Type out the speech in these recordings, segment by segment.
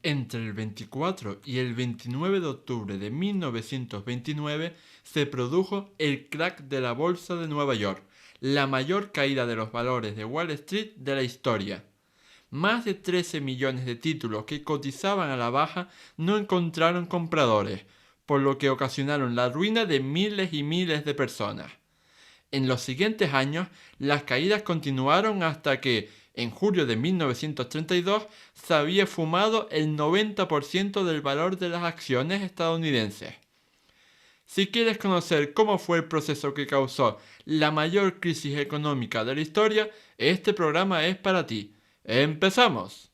Entre el 24 y el 29 de octubre de 1929 se produjo el crack de la Bolsa de Nueva York, la mayor caída de los valores de Wall Street de la historia. Más de 13 millones de títulos que cotizaban a la baja no encontraron compradores, por lo que ocasionaron la ruina de miles y miles de personas. En los siguientes años, las caídas continuaron hasta que, en julio de 1932, se había fumado el 90% del valor de las acciones estadounidenses. Si quieres conocer cómo fue el proceso que causó la mayor crisis económica de la historia, este programa es para ti. ¡Empezamos!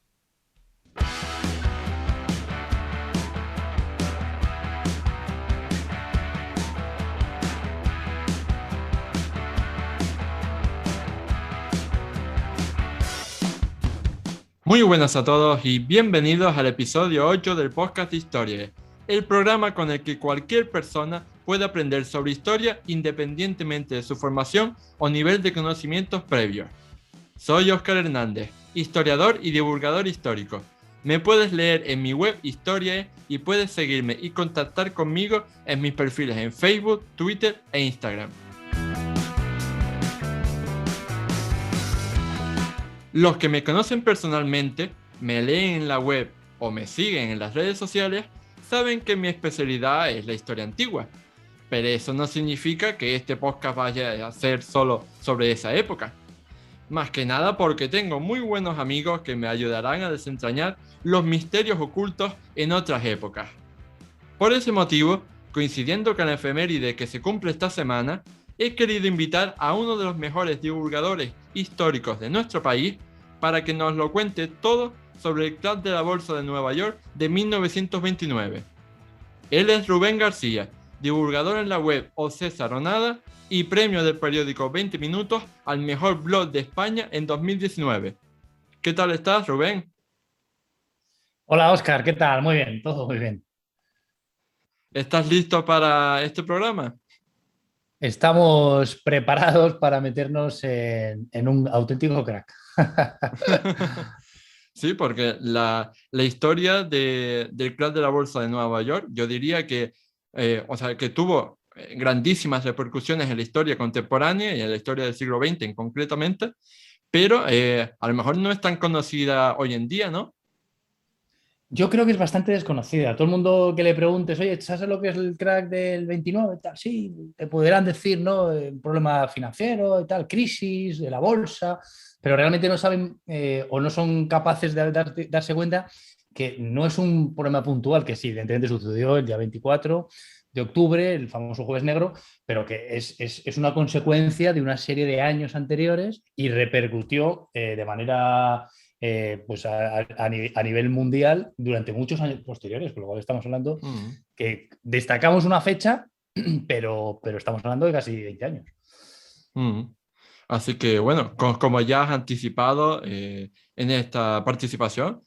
Muy buenas a todos y bienvenidos al episodio 8 del podcast de Historia, el programa con el que cualquier persona puede aprender sobre historia independientemente de su formación o nivel de conocimientos previos. Soy Óscar Hernández, historiador y divulgador histórico. Me puedes leer en mi web Historiae y puedes seguirme y contactar conmigo en mis perfiles en Facebook, Twitter e Instagram. Los que me conocen personalmente, me leen en la web o me siguen en las redes sociales, saben que mi especialidad es la historia antigua. Pero eso no significa que este podcast vaya a ser solo sobre esa época. Más que nada porque tengo muy buenos amigos que me ayudarán a desentrañar los misterios ocultos en otras épocas. Por ese motivo, coincidiendo con la efeméride que se cumple esta semana, he querido invitar a uno de los mejores divulgadores históricos de nuestro país para que nos lo cuente todo sobre el crack de la Bolsa de Nueva York de 1929. Él es Rubén García, divulgador en la web O César o Nada y premio del periódico 20 Minutos al mejor blog de España en 2019. ¿Qué tal estás, Rubén? Hola Oscar, ¿qué tal? Muy bien, todo muy bien. ¿Estás listo para este programa? Estamos preparados para meternos en un auténtico crack. Sí, porque la historia del crack de la bolsa de Nueva York, yo diría que, que tuvo grandísimas repercusiones en la historia contemporánea y en la historia del siglo XX en concretamente, pero a lo mejor no es tan conocida hoy en día, ¿no? Yo creo que es bastante desconocida. Todo el mundo que le preguntes, oye, ¿sabes lo que es el crack del 29? Tal, sí, te podrán decir, ¿no? Un problema financiero y tal, crisis de la bolsa, pero realmente no saben o no son capaces de darse cuenta que no es un problema puntual, que sí, evidentemente sucedió el día 24 de octubre, el famoso Jueves Negro, pero que es una consecuencia de una serie de años anteriores y repercutió de manera pues a nivel mundial durante muchos años posteriores, con lo cual estamos hablando Mm, que destacamos una fecha, pero estamos hablando de casi 20 años. mm. Así que bueno, como ya has anticipado en esta participación,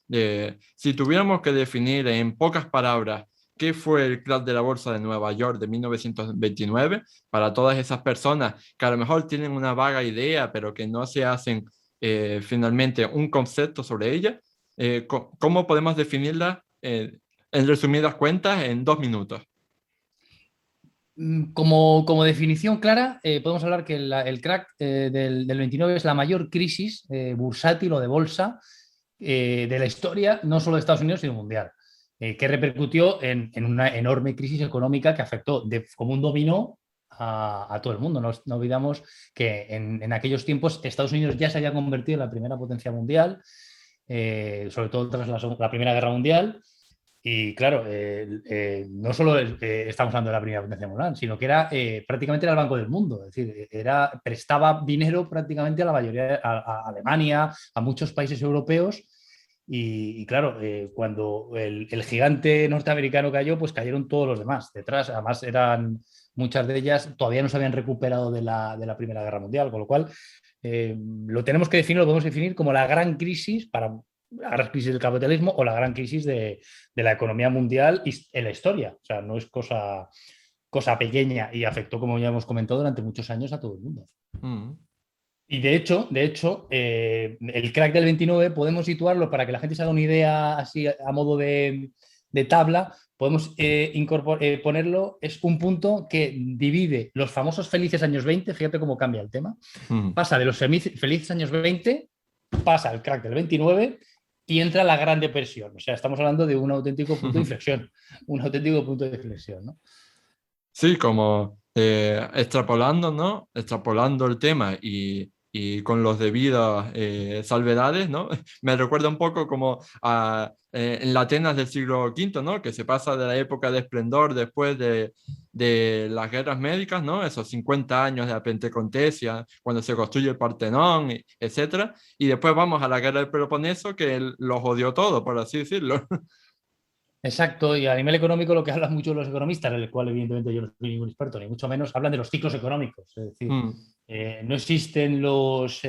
si tuviéramos que definir en pocas palabras qué fue el crack de la bolsa de Nueva York de 1929, para todas esas personas que a lo mejor tienen una vaga idea, pero que no se hacen finalmente un concepto sobre ella, ¿cómo podemos definirla en resumidas cuentas en 2 minutos? Como definición clara, podemos hablar que el crack del 29 es la mayor crisis bursátil o de bolsa de la historia, no solo de Estados Unidos, sino mundial, que repercutió en una enorme crisis económica que afectó como un dominó a todo el mundo. No olvidamos que en aquellos tiempos Estados Unidos ya se había convertido en la primera potencia mundial, sobre todo tras la Primera Guerra Mundial. Y claro, no solo estamos hablando de la primera potencia mundial, sino que era prácticamente era el Banco del Mundo. Es decir, prestaba dinero prácticamente a la mayoría, a Alemania, a muchos países europeos. Y claro, cuando el gigante norteamericano cayó, pues cayeron todos los demás. Detrás, además, muchas de ellas todavía no se habían recuperado de la Primera Guerra Mundial, con lo cual lo tenemos que definir, lo podemos definir como la gran crisis para la gran crisis del capitalismo o la gran crisis de la economía mundial en la historia. O sea, no es cosa pequeña y afectó, como ya hemos comentado, durante muchos años a todo el mundo. Mm. Y de hecho, el crack del 29 podemos situarlo para que la gente se haga una idea así a modo de tabla. Podemos ponerlo, es un punto que divide los famosos felices años 20, fíjate cómo cambia el tema, Mm. pasa de los felices años 20, pasa al crack del 29 y entra la Gran Depresión. O sea, estamos hablando de un auténtico punto de inflexión, un auténtico punto de inflexión, ¿no? Sí, como extrapolando, ¿no? Extrapolando el tema y con los debidas salvedades, ¿no? Me recuerda un poco como en la Atenas del siglo V, ¿no? Que se pasa de la época de esplendor después de las guerras médicas, ¿no? Esos 50 años de la Pentecontesia, cuando se construye el Partenón, etcétera. Y después vamos a la guerra del Peloponeso, que los odió todo, por así decirlo. Exacto, y a nivel económico lo que hablan mucho los economistas, del cual evidentemente yo no soy ningún experto, ni mucho menos, hablan de los ciclos económicos. Es decir, Mm, no existen los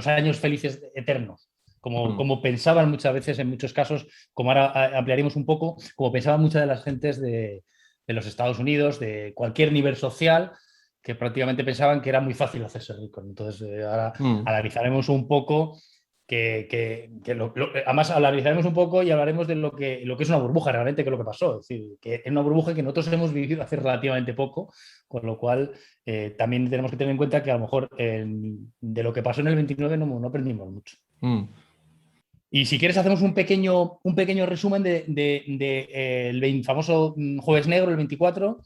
años felices eternos, mm, como pensaban muchas veces, en muchos casos, como ahora ampliaremos un poco, como pensaban muchas de las gentes de los Estados Unidos, de cualquier nivel social, que prácticamente pensaban que era muy fácil hacerse rico. Entonces, ahora mm, analizaremos un poco además analizaremos un poco y hablaremos de lo que es una burbuja realmente, que es lo que pasó. Es decir, que es una burbuja que nosotros hemos vivido hace relativamente poco, con lo cual también tenemos que tener en cuenta que a lo mejor de lo que pasó en el 29 no aprendimos mucho. mm. Y si quieres hacemos un pequeño resumen el famoso Jueves Negro, el 24,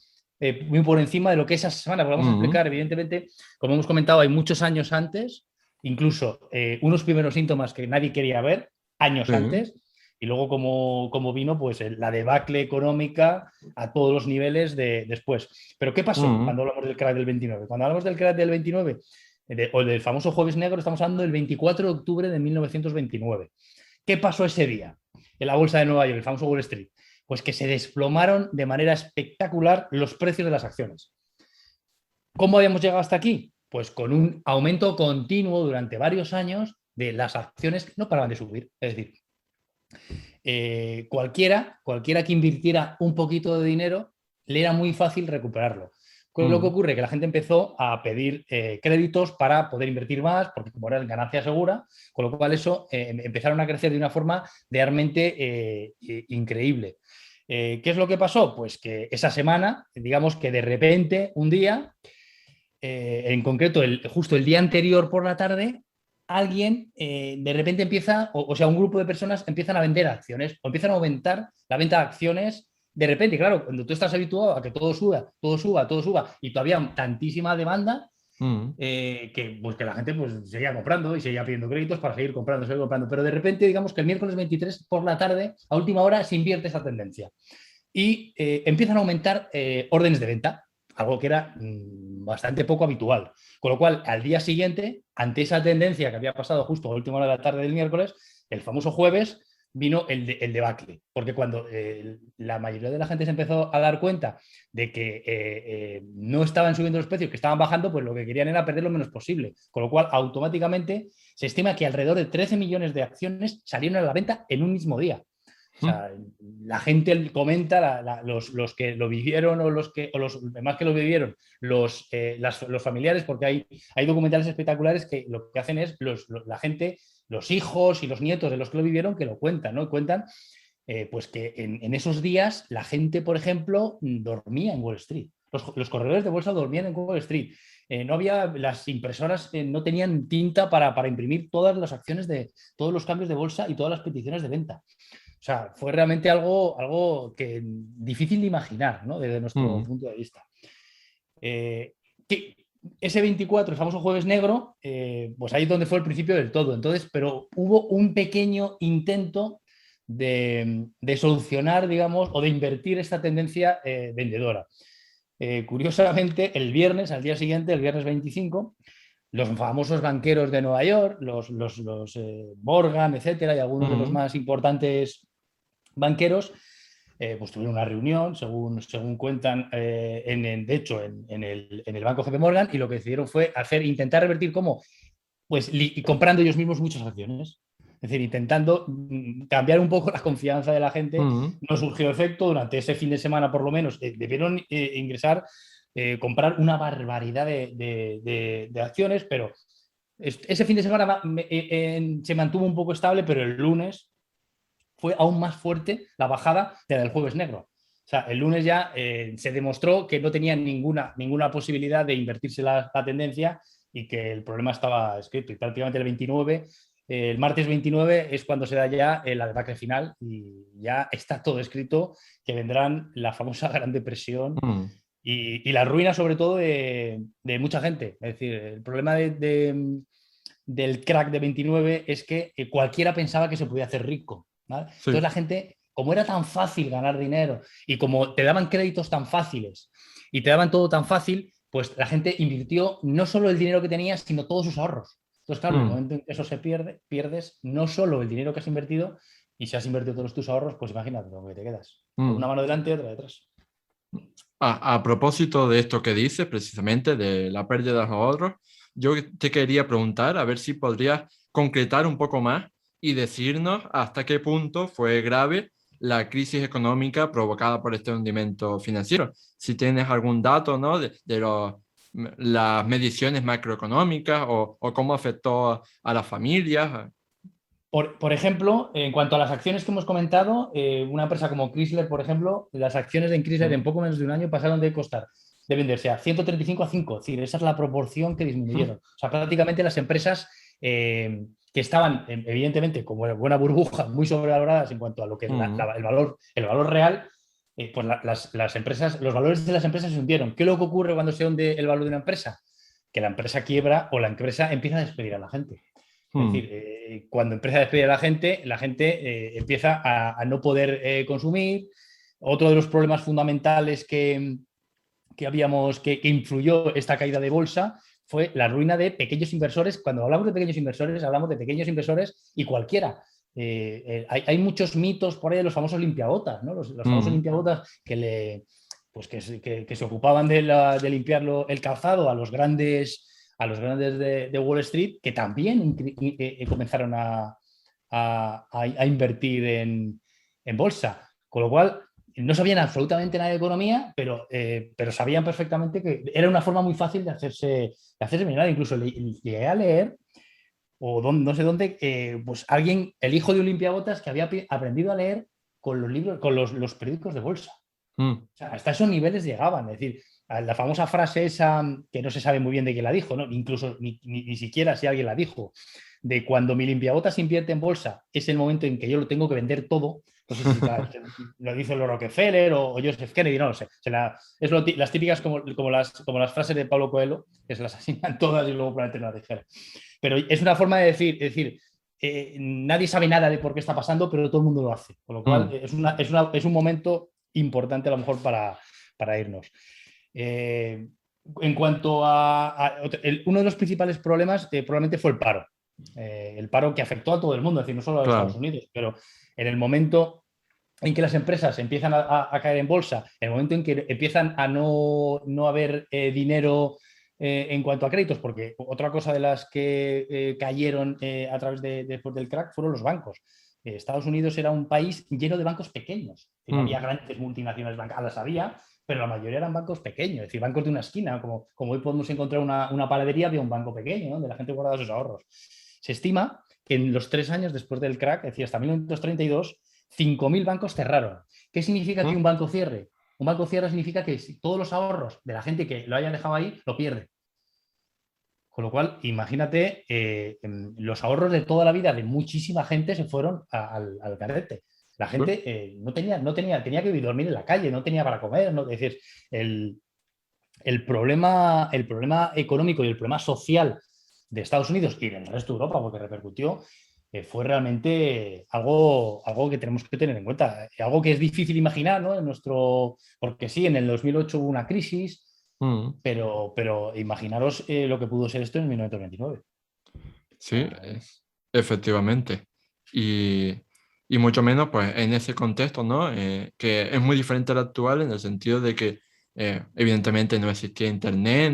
muy por encima de lo que es esa semana, porque vamos a Mm, explicar, evidentemente, como hemos comentado, hay muchos años antes, incluso unos primeros síntomas que nadie quería ver, años sí. antes, y luego como vino pues la debacle económica a todos los niveles después. Pero ¿qué pasó Mm, cuando hablamos del crack del 29? Cuando hablamos del crack del 29, o del famoso Jueves Negro, estamos hablando del 24 de octubre de 1929. ¿Qué pasó ese día en la bolsa de Nueva York, el famoso Wall Street? Pues que se desplomaron de manera espectacular los precios de las acciones. ¿Cómo habíamos llegado hasta aquí? Pues con un aumento continuo durante varios años de las acciones que no paraban de subir. Es decir, cualquiera que invirtiera un poquito de dinero, le era muy fácil recuperarlo. Con lo que mm, ocurre que la gente empezó a pedir créditos para poder invertir más, porque como era ganancia segura, con lo cual eso empezaron a crecer de una forma realmente increíble. ¿Qué es lo que pasó? Pues que esa semana, digamos que de repente, un día, en concreto, justo el día anterior por la tarde, alguien de repente empieza, o sea, un grupo de personas empiezan a vender acciones o empiezan a aumentar la venta de acciones. De repente, claro, cuando tú estás habituado a que todo suba, todo suba, todo suba, y todavía tantísima demanda, mm, que la gente pues seguía comprando y seguía pidiendo créditos para seguir comprando, seguir comprando. Pero de repente, digamos que el miércoles 23 por la tarde, a última hora, se invierte esa tendencia y empiezan a aumentar órdenes de venta, algo que era bastante poco habitual. Con lo cual, al día siguiente, ante esa tendencia que había pasado justo a última hora de la tarde del miércoles, el famoso jueves vino el debacle, porque cuando la mayoría de la gente se empezó a dar cuenta de que no estaban subiendo los precios, que estaban bajando, pues lo que querían era perder lo menos posible, con lo cual automáticamente se estima que alrededor de 13 millones de acciones salieron a la venta en un mismo día. O mm, sea, la gente comenta, los que lo vivieron o los demás que lo vivieron, los familiares, porque hay documentales espectaculares que lo que hacen es la gente, los hijos y los nietos de los que lo vivieron, que lo cuentan, ¿no? Cuentan pues que en esos días la gente, por ejemplo, dormía en Wall Street. Los corredores de bolsa dormían en Wall Street. No había, las impresoras no tenían tinta para imprimir todas las acciones de todos los cambios de bolsa y todas las peticiones de venta. O sea, fue realmente algo que difícil de imaginar, ¿no? Desde nuestro mm, punto de vista. Eh, que ese 24, el famoso Jueves Negro, pues ahí es donde fue el principio del todo. Entonces, pero hubo un pequeño intento de solucionar, digamos, o de invertir esta tendencia vendedora. Curiosamente, el viernes, al día siguiente, el viernes 25, los famosos banqueros de Nueva York, los Morgan, etcétera, y algunos de los mm, más importantes banqueros, pues tuvieron una reunión, según cuentan, de hecho, en el banco JP Morgan, y lo que decidieron fue intentar revertir cómo, pues comprando ellos mismos muchas acciones. Es decir, intentando cambiar un poco la confianza de la gente. mm, No surgió efecto durante ese fin de semana, por lo menos, debieron ingresar, comprar una barbaridad de acciones, pero Ese fin de semana se mantuvo un poco estable, pero el lunes fue aún más fuerte la bajada de la del jueves negro. O sea, el lunes ya se demostró que no tenía ninguna posibilidad de invertirse la tendencia y que el problema estaba escrito. Y prácticamente el martes 29 es cuando se da ya la debacle final y ya está todo escrito, que vendrán la famosa Gran Depresión Mm, y la ruina sobre todo de mucha gente. Es decir, el problema del crack de 29 es que cualquiera pensaba que se podía hacer rico. ¿Vale? Entonces sí. la gente, como era tan fácil ganar dinero y como te daban créditos tan fáciles y te daban todo tan fácil, pues la gente invirtió no solo el dinero que tenía, sino todos sus ahorros. Entonces, claro, en el Mm, momento en que eso se pierde, pierdes no solo el dinero que has invertido, y si has invertido todos tus ahorros, pues imagínate lo que te quedas. Con mm. una mano delante y otra detrás. A propósito de esto que dices, precisamente de la pérdida de los ahorros, yo te quería preguntar a ver si podrías concretar un poco más y decirnos hasta qué punto fue grave la crisis económica provocada por este hundimiento financiero. Si tienes algún dato, ¿no? Las mediciones macroeconómicas o cómo afectó a las familias. Por ejemplo, en cuanto a las acciones que hemos comentado, una empresa como Chrysler, por ejemplo, las acciones de Chrysler en Mm, poco menos de un año pasaron de venderse a 135 a 5. Es decir, esa es la proporción que disminuyeron. mm, O sea, prácticamente las empresas que estaban, evidentemente, como buena burbuja, muy sobrevaloradas en cuanto a lo que es mm, el valor real, pues las empresas, los valores de las empresas se hundieron. ¿Qué es lo que ocurre cuando se hunde el valor de una empresa? Que la empresa quiebra o la empresa empieza a despedir a la gente. Es decir, mm, cuando empieza a despedir a la gente empieza a no poder consumir. Otro de los problemas fundamentales que influyó esta caída de bolsa fue la ruina de pequeños inversores. Cuando hablamos de pequeños inversores, hablamos de pequeños inversores y cualquiera. Hay muchos mitos por ahí de los famosos limpiabotas, ¿no? Los famosos mm, limpiabotas que se ocupaban de limpiar el calzado a los grandes de Wall Street, que también comenzaron a invertir en bolsa. Con lo cual, no sabían absolutamente nada de economía, pero sabían perfectamente que era una forma muy fácil de hacerse millonario. Incluso llegué a leer, no sé dónde, pues alguien, el hijo de un limpiabotas que había aprendido a leer con los libros, con los periódicos de bolsa. mm, O sea, hasta esos niveles llegaban. Es decir, la famosa frase esa que no se sabe muy bien de quién la dijo, ¿no? Incluso ni siquiera si alguien la dijo, de cuando mi limpiabotas invierte en bolsa, es el momento en que yo lo tengo que vender todo. No sé si lo dice el Rockefeller o Joseph Kennedy, no lo sé. Las típicas como las frases de Pablo Coelho, que se las asignan todas y luego probablemente no las dijera. Pero es una forma de decir, nadie sabe nada de por qué está pasando, pero todo el mundo lo hace. Con lo cual, mm, es un momento importante a lo mejor para irnos. Eh, en cuanto uno de los principales problemas probablemente fue el paro que afectó a todo el mundo, es decir, no solo a los Estados claro. Unidos, pero en el momento en que las empresas empiezan a caer en bolsa, en el momento en que empiezan a no haber dinero en cuanto a créditos, porque otra cosa de las que cayeron a través después del crack fueron los bancos. Estados Unidos era un país lleno de bancos pequeños. Es decir, no había Mm, grandes multinacionales bancarias, las había, pero la mayoría eran bancos pequeños, es decir, bancos de una esquina. Como hoy podemos encontrar una panadería, había un banco pequeño, ¿no? Donde la gente guardaba sus ahorros. Se estima que en los 3 años después del crack, es decir, hasta 1932, 5.000 bancos cerraron. ¿Qué significa que un mm, banco cierre? Un banco cierre significa que todos los ahorros de la gente que lo haya dejado ahí lo pierde. Con lo cual, imagínate, los ahorros de toda la vida de muchísima gente se fueron al carrete. La sí. gente tenía que dormir en la calle, no tenía para comer. ¿No? Es decir, el, el problema económico y el problema social de Estados Unidos y del resto de Europa, porque repercutió, fue realmente algo que tenemos que tener en cuenta. Algo que es difícil imaginar, ¿no? Porque sí, en el 2008 hubo una crisis, Mm, pero imaginaros lo que pudo ser esto en 1929. O sí, sea, efectivamente. Y, y mucho menos, pues, en ese contexto, ¿no? Que es muy diferente al actual en el sentido de que, evidentemente, no existía internet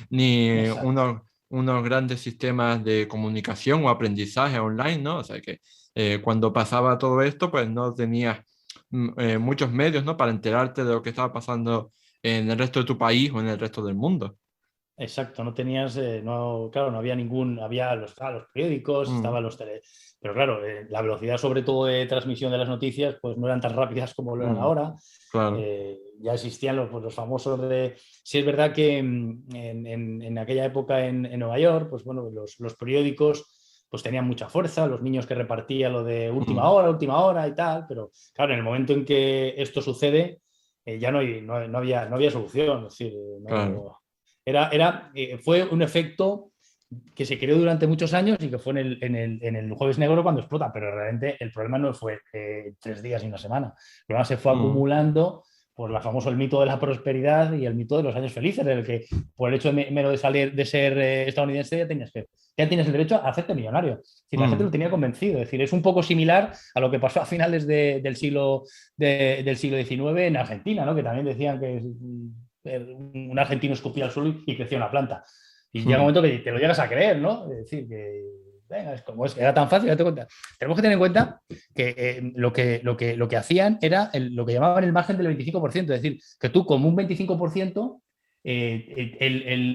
ni exacto. unos grandes sistemas de comunicación o aprendizaje online, ¿no? O sea que cuando pasaba todo esto, pues no tenías muchos medios, ¿no? Para enterarte de lo que estaba pasando en el resto de tu país o en el resto del mundo. Exacto, no tenías, no, claro, no había ningún, estaban los periódicos, Mm, estaban pero claro, la velocidad sobre todo de transmisión de las noticias, pues no eran tan rápidas como lo eran mm, ahora. claro. Ya existían los famosos de, sí es verdad que en aquella época en Nueva York, pues bueno, los periódicos pues tenían mucha fuerza, los niños que repartían lo de Mm, última hora y tal, pero claro, en el momento en que esto sucede, ya no había solución, es decir, claro. no fue un efecto que se creó durante muchos años y que fue en el Jueves Negro cuando explota, pero realmente el problema no fue 3 días y una semana. El problema se fue Mm, acumulando por la famoso el mito de la prosperidad y el mito de los años felices, en el que por el hecho de mero de salir de ser estadounidense ya tienes el derecho a hacerte millonario. Es decir, la gente lo mm, tenía convencido. Es decir, es un poco similar a lo que pasó a finales del siglo XIX en Argentina, ¿no? Que también decían que un argentino escupía al suelo y crecía una planta. Y llega un mm, momento que te lo llegas a creer, ¿no? Es decir, que venga, es como era tan fácil, date cuenta. Tenemos que tener en cuenta que lo que hacían era lo que llamaban el margen del 25%, es decir, que tú como un 25%,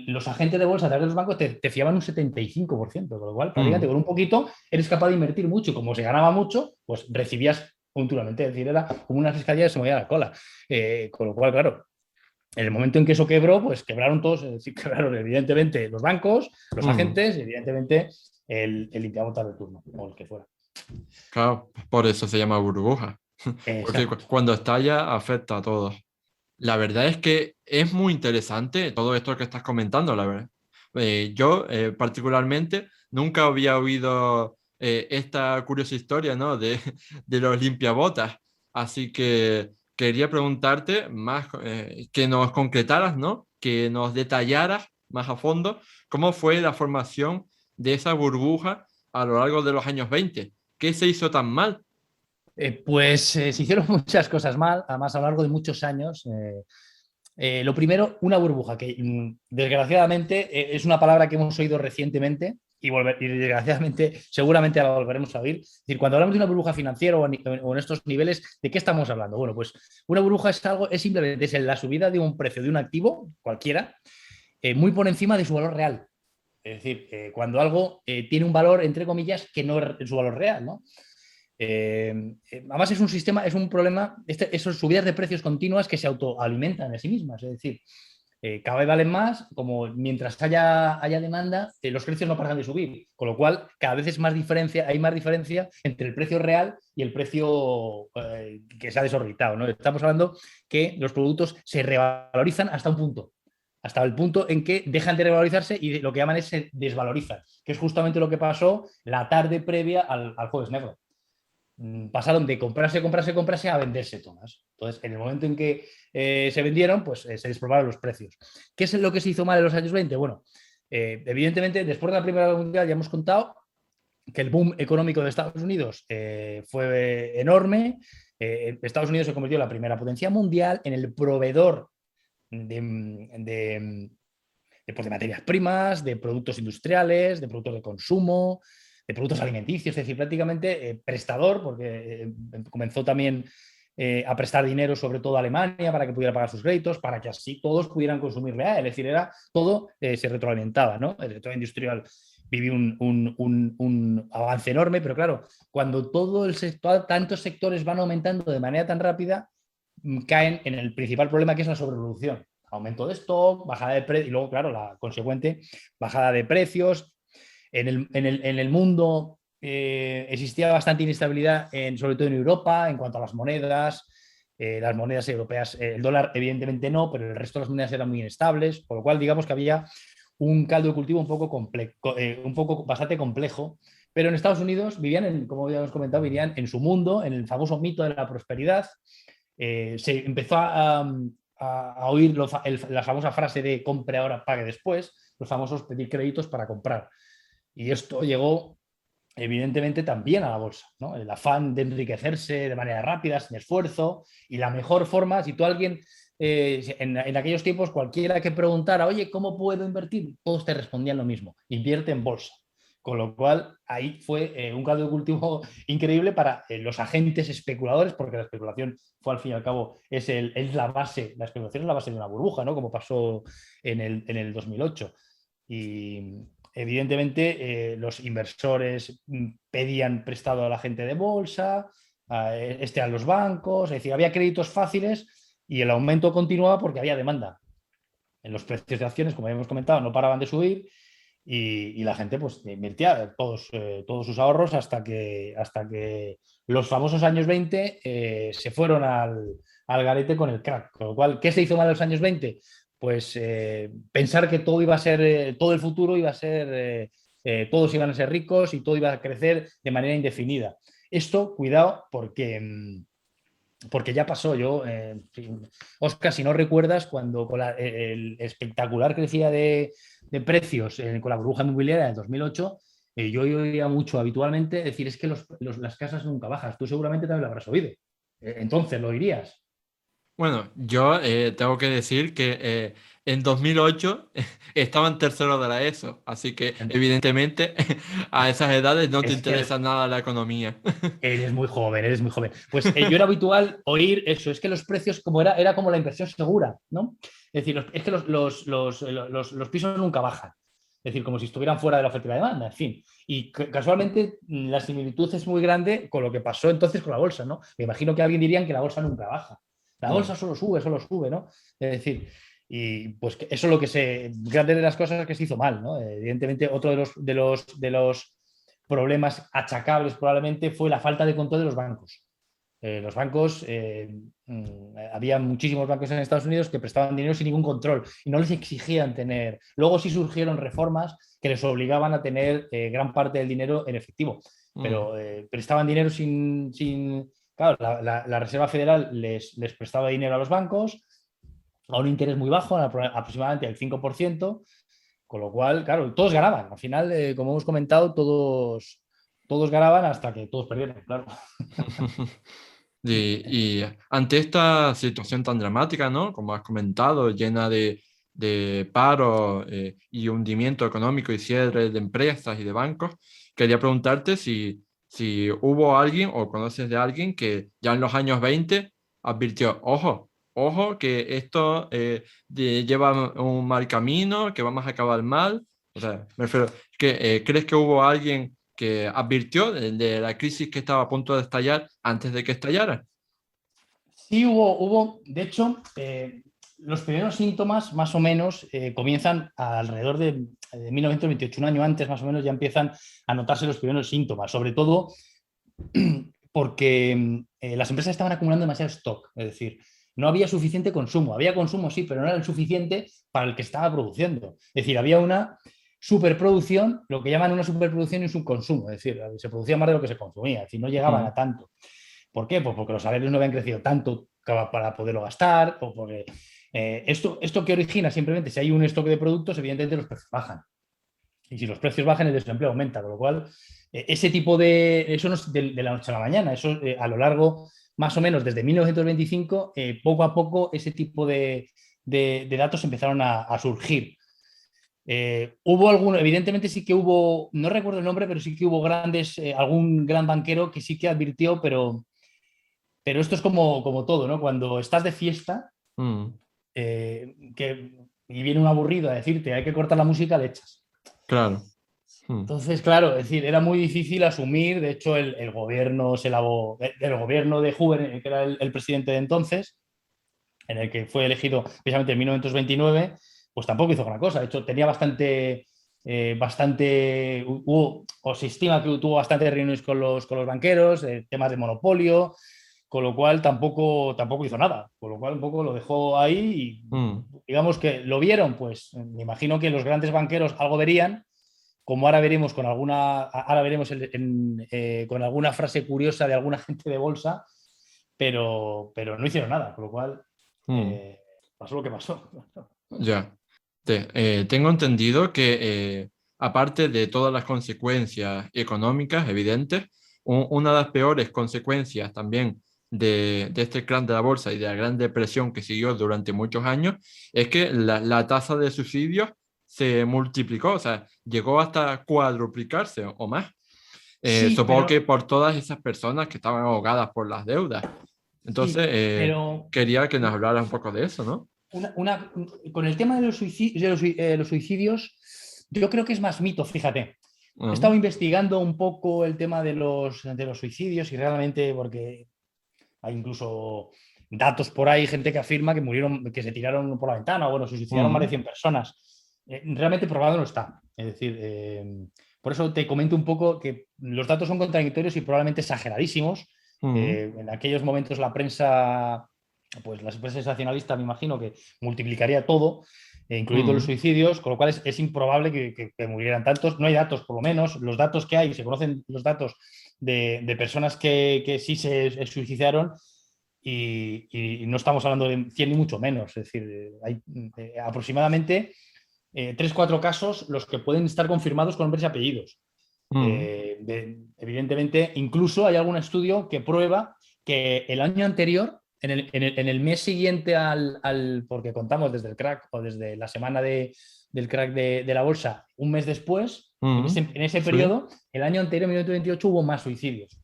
los agentes de bolsa a través de los bancos te fiaban un 75%, con lo cual prácticamente mm. con un poquito eres capaz de invertir mucho y como se ganaba mucho, pues recibías puntualmente, es decir, era como una fiscalía que se movía la cola. Con lo cual, claro, en el momento en que eso quebró, pues quebraron todos, es decir, quebraron evidentemente los bancos, los Mm. agentes, y evidentemente el limpiabotas de turno, o el que fuera. Claro, por eso se llama burbuja, porque Exacto. cuando estalla afecta a todos. La verdad es que es muy interesante todo esto que estás comentando, la verdad. Yo particularmente nunca había oído esta curiosa historia, ¿no? De los limpiabotas, así que quería preguntarte más, que nos concretaras, ¿no? Que nos detallaras más a fondo cómo fue la formación de esa burbuja a lo largo de los años 20. ¿Qué se hizo tan mal? Se hicieron muchas cosas mal, además a lo largo de muchos años. Lo primero, una burbuja, que desgraciadamente es una palabra que hemos oído recientemente y desgraciadamente seguramente la volveremos a oír. Es decir, cuando hablamos de una burbuja financiera o en estos niveles, ¿de qué estamos hablando? Bueno, pues una burbuja es simplemente la subida de un precio de un activo, cualquiera, muy por encima de su valor real. Es decir, cuando algo tiene un valor, entre comillas, que no es su valor real, ¿no? Además es un sistema, es un problema, esas subidas de precios continuas que se autoalimentan en sí mismas. Es decir, cada vez valen más, como mientras haya demanda, los precios no paran de subir, con lo cual cada vez hay más diferencia entre el precio real y el precio que se ha desorbitado, ¿no? Estamos hablando que los productos se revalorizan hasta un punto, hasta el punto en que dejan de revalorizarse y lo que llaman es se desvalorizan, que es justamente lo que pasó la tarde previa al Jueves Negro. Pasaron de comprarse a venderse todas. Entonces, en el momento en que se vendieron, pues se desplomaron los precios. ¿Qué es lo que se hizo mal en los años 20? Bueno, evidentemente, después de la Primera Guerra Mundial ya hemos contado que el boom económico de Estados Unidos fue enorme. Estados Unidos se convirtió en la primera potencia mundial, en el proveedor de, de, pues, de materias primas, de productos industriales, de productos de consumo, de productos alimenticios, es decir, prácticamente prestador, porque comenzó también a prestar dinero, sobre todo a Alemania, para que pudiera pagar sus créditos, para que así todos pudieran consumirle a él. Es decir, era todo se retroalimentaba, ¿no? El sector industrial vivió un avance enorme, pero claro, cuando todo el sector, tantos sectores van aumentando de manera tan rápida, caen en el principal problema que es la sobreproducción. Aumento de stock, bajada de precios y luego, claro, la consecuente bajada de precios. En el mundo existía bastante inestabilidad, sobre todo en Europa, en cuanto a las monedas europeas, el dólar evidentemente no, pero el resto de las monedas eran muy inestables, por lo cual digamos que había un caldo de cultivo un poco bastante complejo, pero en Estados Unidos vivían, como ya hemos comentado, vivían en su mundo, en el famoso mito de la prosperidad. Se empezó a oír la famosa frase de compre ahora, pague después, los famosos pedir créditos para comprar. Y esto llegó evidentemente también a la bolsa, ¿no? El afán de enriquecerse de manera rápida, sin esfuerzo, y la mejor forma, si tú alguien, en aquellos tiempos, cualquiera que preguntara, oye, ¿cómo puedo invertir? Todos te respondían lo mismo, invierte en bolsa. Con lo cual, ahí fue un caldo de cultivo increíble para los agentes especuladores, porque la especulación fue al fin y al cabo, es la base, la especulación es la base de una burbuja, ¿no? Como pasó en el 2008. Y evidentemente los inversores pedían prestado a la gente de bolsa, a los bancos, es decir, había créditos fáciles y el aumento continuaba porque había demanda. En los precios de acciones, como habíamos comentado, no paraban de subir y la gente pues invertía todos sus ahorros hasta que los famosos años 20 se fueron al garete con el crack. Con lo cual, ¿qué se hizo mal en los años 20? Pues pensar que todo iba a ser, todo el futuro iba a ser, todos iban a ser ricos y todo iba a crecer de manera indefinida. Esto, cuidado, porque ya pasó. Oscar, si no recuerdas, cuando con el espectacular crecida de precios con la burbuja inmobiliaria del 2008, yo oía mucho habitualmente decir, es que las casas nunca bajan. Tú seguramente también lo habrás oído. Entonces, ¿lo dirías? Bueno, yo tengo que decir que en 2008 estaba en tercero de la ESO, así que evidentemente a esas edades no te Es que interesa nada la economía. eres muy joven, eres muy joven. Pues yo era habitual oír eso, es que los precios como era como la inversión segura, ¿no? Es decir, es que los pisos nunca bajan. Es decir, como si estuvieran fuera de la oferta y la demanda, en fin. Y casualmente la similitud es muy grande con lo que pasó entonces con la bolsa, ¿no? Me imagino que alguien diría que la bolsa nunca baja. La bolsa solo sube, ¿no? Es decir, y pues eso es lo que grande de las cosas que se hizo mal, ¿no? Evidentemente, otro de los problemas achacables probablemente fue la falta de control de los bancos. Los bancos, había muchísimos bancos en Estados Unidos que prestaban dinero sin ningún control y no les exigían tener. Luego sí surgieron reformas que les obligaban a tener gran parte del dinero en efectivo, Mm. pero prestaban dinero sin. Claro, la Reserva Federal les prestaba dinero a los bancos a un interés muy bajo, aproximadamente el 5%, con lo cual, claro, todos ganaban. Al final, como hemos comentado, todos ganaban hasta que todos perdieron, claro. Y ante esta situación tan dramática, ¿no? Como has comentado, llena de paro y hundimiento económico y cierre de empresas y de bancos, quería preguntarte si hubo alguien o conoces de alguien que ya en los años 20 advirtió, ojo, ojo, que esto lleva un mal camino, que vamos a acabar mal. O sea, me refiero, ¿crees que hubo alguien que advirtió de la crisis que estaba a punto de estallar antes de que estallara? Sí, de hecho, los primeros síntomas más o menos comienzan alrededor de 1928, un año antes más o menos ya empiezan a notarse los primeros síntomas, sobre todo porque las empresas estaban acumulando demasiado stock, es decir, no había suficiente consumo, había consumo sí, pero no era el suficiente para el que estaba produciendo, es decir, había una superproducción, lo que llaman una superproducción y un subconsumo, es decir, se producía más de lo que se consumía, es decir, no llegaban Mm, a tanto. ¿Por qué? Pues porque los salarios no habían crecido tanto para poderlo gastar, o porque esto que origina simplemente si hay un stock de productos, evidentemente los precios bajan. Y si los precios bajan, el desempleo aumenta, con lo cual ese tipo eso no es de la noche a la mañana, eso a lo largo, más o menos desde 1925, poco a poco ese tipo de datos empezaron a surgir. Evidentemente sí que hubo, no recuerdo el nombre, pero sí que hubo algún gran banquero que sí que advirtió, pero esto es como todo, ¿no? Cuando estás de fiesta mm, y viene un aburrido a decirte hay que cortar la música, le echas. claro. Mm, Entonces, claro, es decir, era muy difícil asumir. De hecho, el gobierno el gobierno de Hoover, que era el presidente de entonces, en el que fue elegido precisamente en 1929, pues tampoco hizo gran cosa. De hecho, tenía o se estima que tuvo bastantes reuniones con los banqueros, temas de monopolio, con lo cual tampoco hizo nada. Con lo cual un poco lo dejó ahí mm. y digamos que lo vieron, pues me imagino que los grandes banqueros algo verían, como ahora veremos con alguna frase curiosa de alguna gente de bolsa, pero no hicieron nada, con lo cual Mm. eh, pasó lo que pasó. Ya. Tengo entendido que aparte de todas las consecuencias económicas evidentes, una de las peores consecuencias también de este crack de la bolsa y de la Gran Depresión que siguió durante muchos años es que la tasa de suicidios se multiplicó, o sea, llegó hasta cuadruplicarse o más. Sí, Supongo que por todas esas personas que estaban ahogadas por las deudas. Entonces, sí, pero quería que nos hablaras un poco de eso, ¿no? con el tema de los suicidios, yo creo que es más mito, fíjate. He Ujú, estado investigando un poco el tema de los suicidios y realmente, porque hay incluso datos por ahí, gente que afirma que murieron, que se tiraron por la ventana, o bueno, se suicidaron más de ujú, 100 personas. Realmente probado no está. Es decir, por eso te comento un poco que los datos son contradictorios y probablemente exageradísimos. ujú, En aquellos momentos la prensa, pues la prensa sensacionalista, me imagino que multiplicaría todo, incluyendo los ujú, suicidios, con lo cual es improbable que murieran tantos. No hay datos, por lo menos. Los datos que hay, se conocen los datos de personas que sí se suicidaron y no estamos hablando de 100 ni mucho menos. Es decir, hay aproximadamente 3-4 casos los que pueden estar confirmados con nombres y apellidos. ujú, Evidentemente, incluso hay algún estudio que prueba que el año anterior, en el mes siguiente porque contamos desde el crack o desde la semana del crack de la bolsa, un mes después, en ese, ujú. en ese Sí. periodo, el año anterior, 1928, hubo más suicidios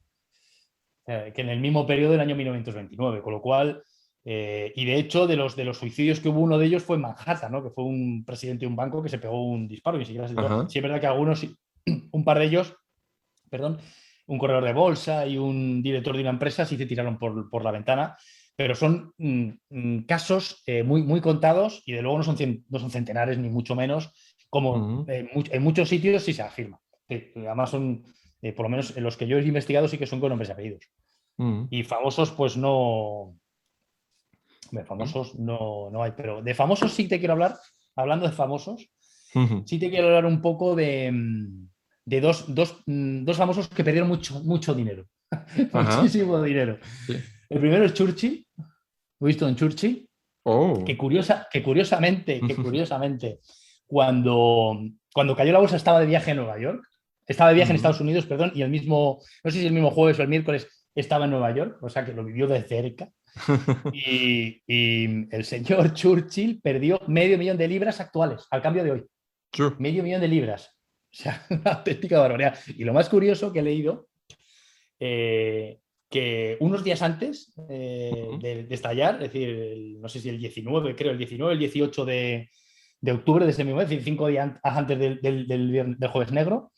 que en el mismo periodo del año 1929, con lo cual, y de hecho, de los suicidios que hubo, uno de ellos fue en Manhattan, ¿no? Que fue un presidente de un banco que se pegó un disparo y ni siquiera se tiró. Ajá. Sí, es verdad que algunos, un par de ellos, perdón, un corredor de bolsa y un director de una empresa sí se tiraron por la ventana, pero son casos muy, muy contados y de luego no son centenares ni mucho menos, como Ujú, en muchos sitios sí se afirma. Además son, por lo menos en los que yo he investigado, sí que son con nombres y apellidos. ujú, Y famosos, pues no, ujú, famosos no hay, pero de famosos sí te quiero hablar, hablando de famosos, ujú. sí te quiero hablar un poco de dos famosos que perdieron mucho, mucho dinero, Ajá. muchísimo dinero. Sí. El primero es Churchill, Winston Churchill, Oh. que curiosamente, cuando cayó la bolsa estaba de viaje en Nueva York, estaba de viaje en Ujú. Estados Unidos, perdón, y no sé si el mismo jueves o el miércoles estaba en Nueva York, o sea que lo vivió de cerca. Y el señor Churchill perdió medio millón de libras actuales al cambio de hoy. Chu. Medio millón de libras. O sea, una auténtica barbaridad. Y lo más curioso que he leído, que unos días antes Ujú. de estallar, es decir, no sé si el 19, creo, el 19, el 18 de octubre de ese mismo mes, es decir, 5 días antes del Jueves Negro,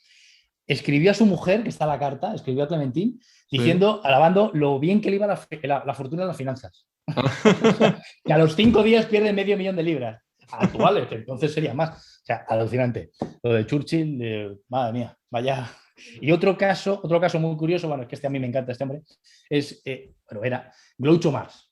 escribió a su mujer, que está la carta, escribió a Clementine, Sí. diciendo, alabando lo bien que le iba la fortuna en las finanzas. O sea, que a los 5 días pierde medio millón de libras actuales, que entonces sería más. O sea, alucinante. Lo de Churchill, madre mía, vaya. Y otro caso muy curioso, bueno, es que a mí me encanta este hombre, era Groucho Marx.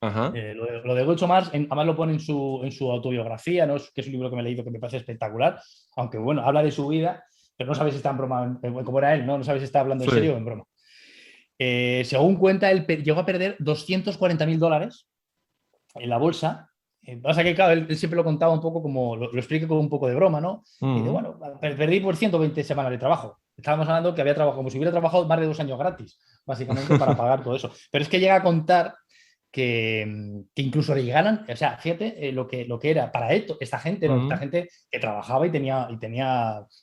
Ajá. Lo de Groucho Marx, además lo pone en su autobiografía, ¿no? Que es un libro que me he leído que me parece espectacular, aunque bueno, habla de su vida, pero no sabes si está en broma, como era él, ¿no? No sabes si está hablando en Sí. serio o en broma. Según cuenta, él llegó a perder $240.000 en la bolsa. Pasa que, claro, él siempre lo contaba un poco como, lo explica con un poco de broma, ¿no? Y de, Ujú. bueno, perdí por 120 semanas de trabajo. Estábamos hablando que había trabajado como si hubiera trabajado más de 2 años gratis, básicamente, para pagar todo eso. Pero es que llega a contar que incluso le ganan, o sea, fíjate lo que era para esto, esta gente, ¿no? Esta Ujú. gente que trabajaba y tenía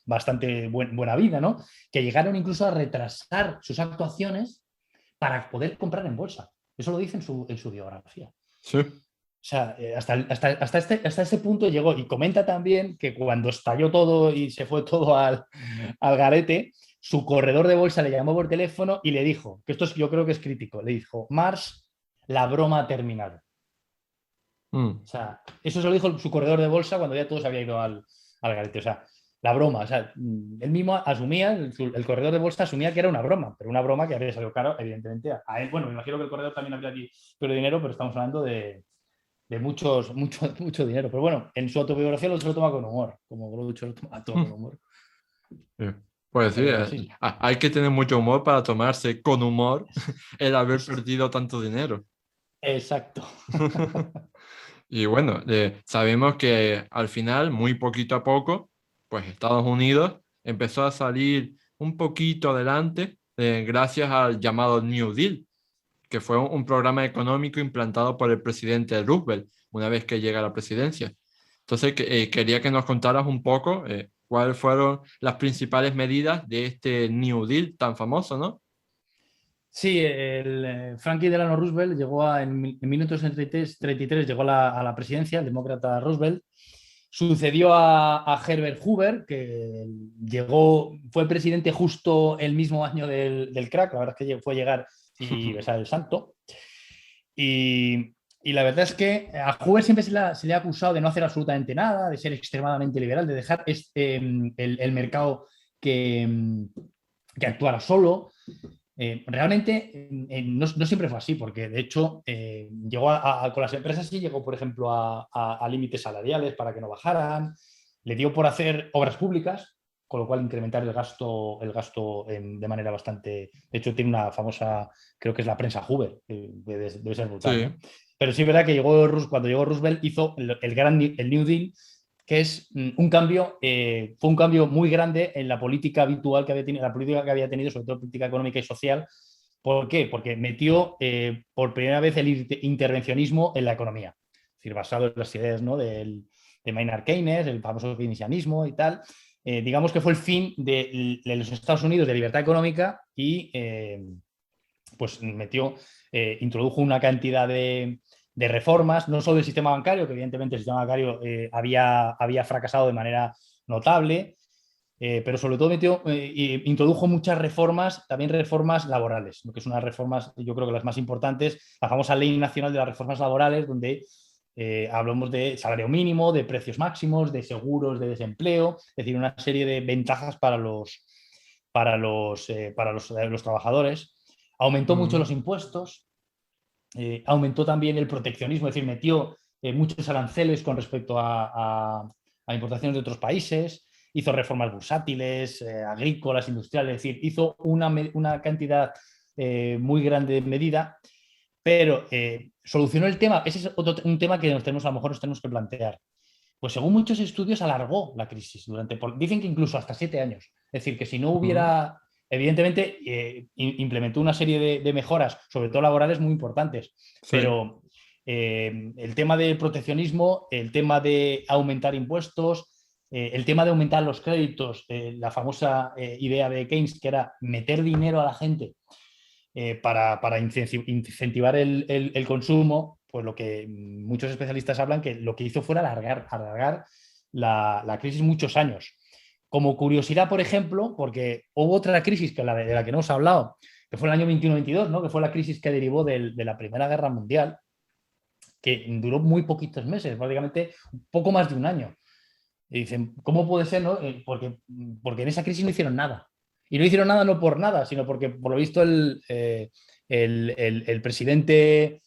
bastante buena vida, ¿no? Que llegaron incluso a retrasar sus actuaciones para poder comprar en bolsa. Eso lo dice en su biografía. Sí. O sea, hasta este punto llegó y comenta también que cuando estalló todo y se fue todo al garete, su corredor de bolsa le llamó por teléfono y le dijo, que yo creo que es crítico, le dijo, Mars, la broma ha terminado. Mm. O sea, eso se lo dijo su corredor de bolsa cuando ya todo se había ido al garete. O sea, la broma, o sea, él mismo asumía, el corredor de bolsa asumía que era una broma, pero una broma que había salido caro, evidentemente, a él. Bueno, me imagino que el corredor también habría perdido dinero, pero estamos hablando de mucho dinero. Pero bueno, en su autobiografía lo se lo toma con humor, como Groucho lo toma todo con Mm. humor. Sí. Pues sí, Pero sí, sí. hay que tener mucho humor para tomarse con humor el haber perdido tanto dinero. Exacto. Y bueno, sabemos que al final, muy poquito a poco, pues Estados Unidos empezó a salir un poquito adelante gracias al llamado New Deal, que fue un programa económico implantado por el presidente Roosevelt una vez que llega a la presidencia. Entonces, quería que nos contaras un poco cuáles fueron las principales medidas de este New Deal tan famoso, ¿no? Sí, Franklin Delano Roosevelt en 1933 llegó a la presidencia, el demócrata Roosevelt. Sucedió a Herbert Hoover, que fue presidente justo el mismo año del crack, la verdad es que fue llegar y besar el santo. Y la verdad es que a Hoover siempre se le ha acusado de no hacer absolutamente nada, de ser extremadamente liberal, de dejar el mercado que actuara solo. Realmente no siempre fue así, porque de hecho llegó con las empresas sí llegó, por ejemplo, a límites salariales para que no bajaran, le dio por hacer obras públicas, con lo cual incrementar el gasto de manera bastante... De hecho, tiene una famosa, creo que es la prensa Hoover, que debe ser brutal, Sí, ¿no? Pero sí es verdad que cuando llegó Roosevelt hizo el New Deal, que es fue un cambio muy grande en la política habitual que había tenido, la política que había tenido, sobre todo política económica y social. ¿Por qué? Porque metió por primera vez el intervencionismo en la economía, es decir, basado en las ideas, ¿no? de Maynard Keynes, el famoso keynesianismo y tal. Digamos que fue el fin de los Estados Unidos de libertad económica y pues introdujo una cantidad de reformas, no solo del sistema bancario, que evidentemente el sistema bancario había fracasado de manera notable, pero sobre todo introdujo muchas reformas, también reformas laborales, lo que son unas reformas, yo creo que las más importantes, la famosa Ley Nacional de las Reformas Laborales, donde hablamos de salario mínimo, de precios máximos, de seguros de desempleo, es decir, una serie de ventajas para los trabajadores. Aumentó mucho mm, los impuestos, aumentó también el proteccionismo, es decir, metió muchos aranceles con respecto a importaciones de otros países, hizo reformas bursátiles, agrícolas, industriales, es decir, hizo una cantidad muy grande de medida, pero solucionó el tema. Ese es un tema que a lo mejor nos tenemos que plantear. Pues según muchos estudios alargó la crisis dicen que incluso hasta 7 años. Es decir, que si no mm, hubiera, evidentemente, implementó una serie de mejoras, sobre todo laborales, muy importantes, sí, pero el tema del proteccionismo, el tema de aumentar impuestos, el tema de aumentar los créditos, la famosa idea de Keynes, que era meter dinero a la gente para incentivar el consumo, pues lo que muchos especialistas hablan que lo que hizo fue alargar la crisis muchos años. Como curiosidad, por ejemplo, porque hubo otra crisis de la que no os he hablado, que fue el año 21-22, ¿no? Que fue la crisis que derivó de la Primera Guerra Mundial, que duró muy poquitos meses, prácticamente poco más de un año. Y dicen, ¿cómo puede ser? ¿No? Porque en esa crisis no hicieron nada. Y no hicieron nada no por nada, sino porque, por lo visto, el presidente,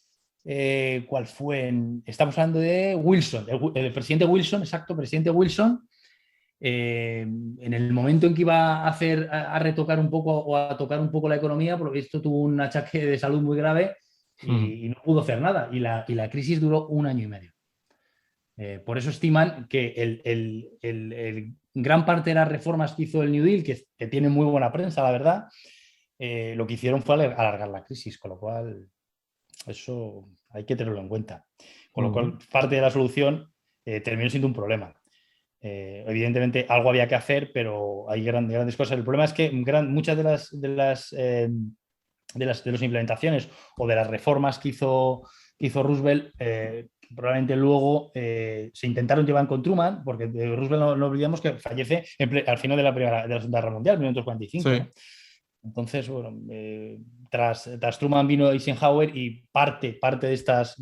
¿cuál fue? Estamos hablando de Wilson, el presidente Wilson, exacto, presidente Wilson, en el momento en que iba a retocar un poco o a tocar un poco la economía, por lo visto tuvo un achaque de salud muy grave mm, y no pudo hacer nada. Y la crisis duró un año y medio. Por eso estiman que gran parte de las reformas que hizo el New Deal, que tiene muy buena prensa, la verdad, lo que hicieron fue alargar la crisis, con lo cual eso hay que tenerlo en cuenta. Con lo mm, cual, parte de la solución terminó siendo un problema. Evidentemente, algo había que hacer, pero hay grandes cosas. El problema es que muchas de las implementaciones o de las reformas que hizo Roosevelt, probablemente luego se intentaron llevar con Truman, porque Roosevelt no olvidemos que fallece al final de la Segunda Guerra Mundial, en 1945, sí, ¿no? Entonces, bueno, tras Truman vino Eisenhower y parte de estas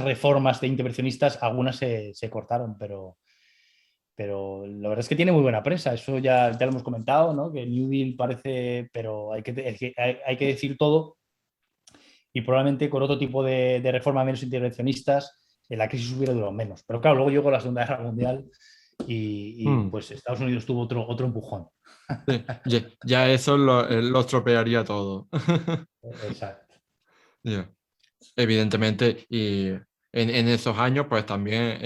reformas de intervencionistas, algunas se cortaron, pero la verdad es que tiene muy buena prensa, eso ya lo hemos comentado, ¿no? Que el New Deal parece, pero hay que decir todo y probablemente con otro tipo de reforma menos intervencionistas la crisis hubiera durado menos. Pero claro, luego llegó la Segunda Guerra Mundial y mm, pues Estados Unidos tuvo otro empujón. sí. Ya eso lo estropearía todo. Exacto. Ya. Evidentemente, y en esos años, pues también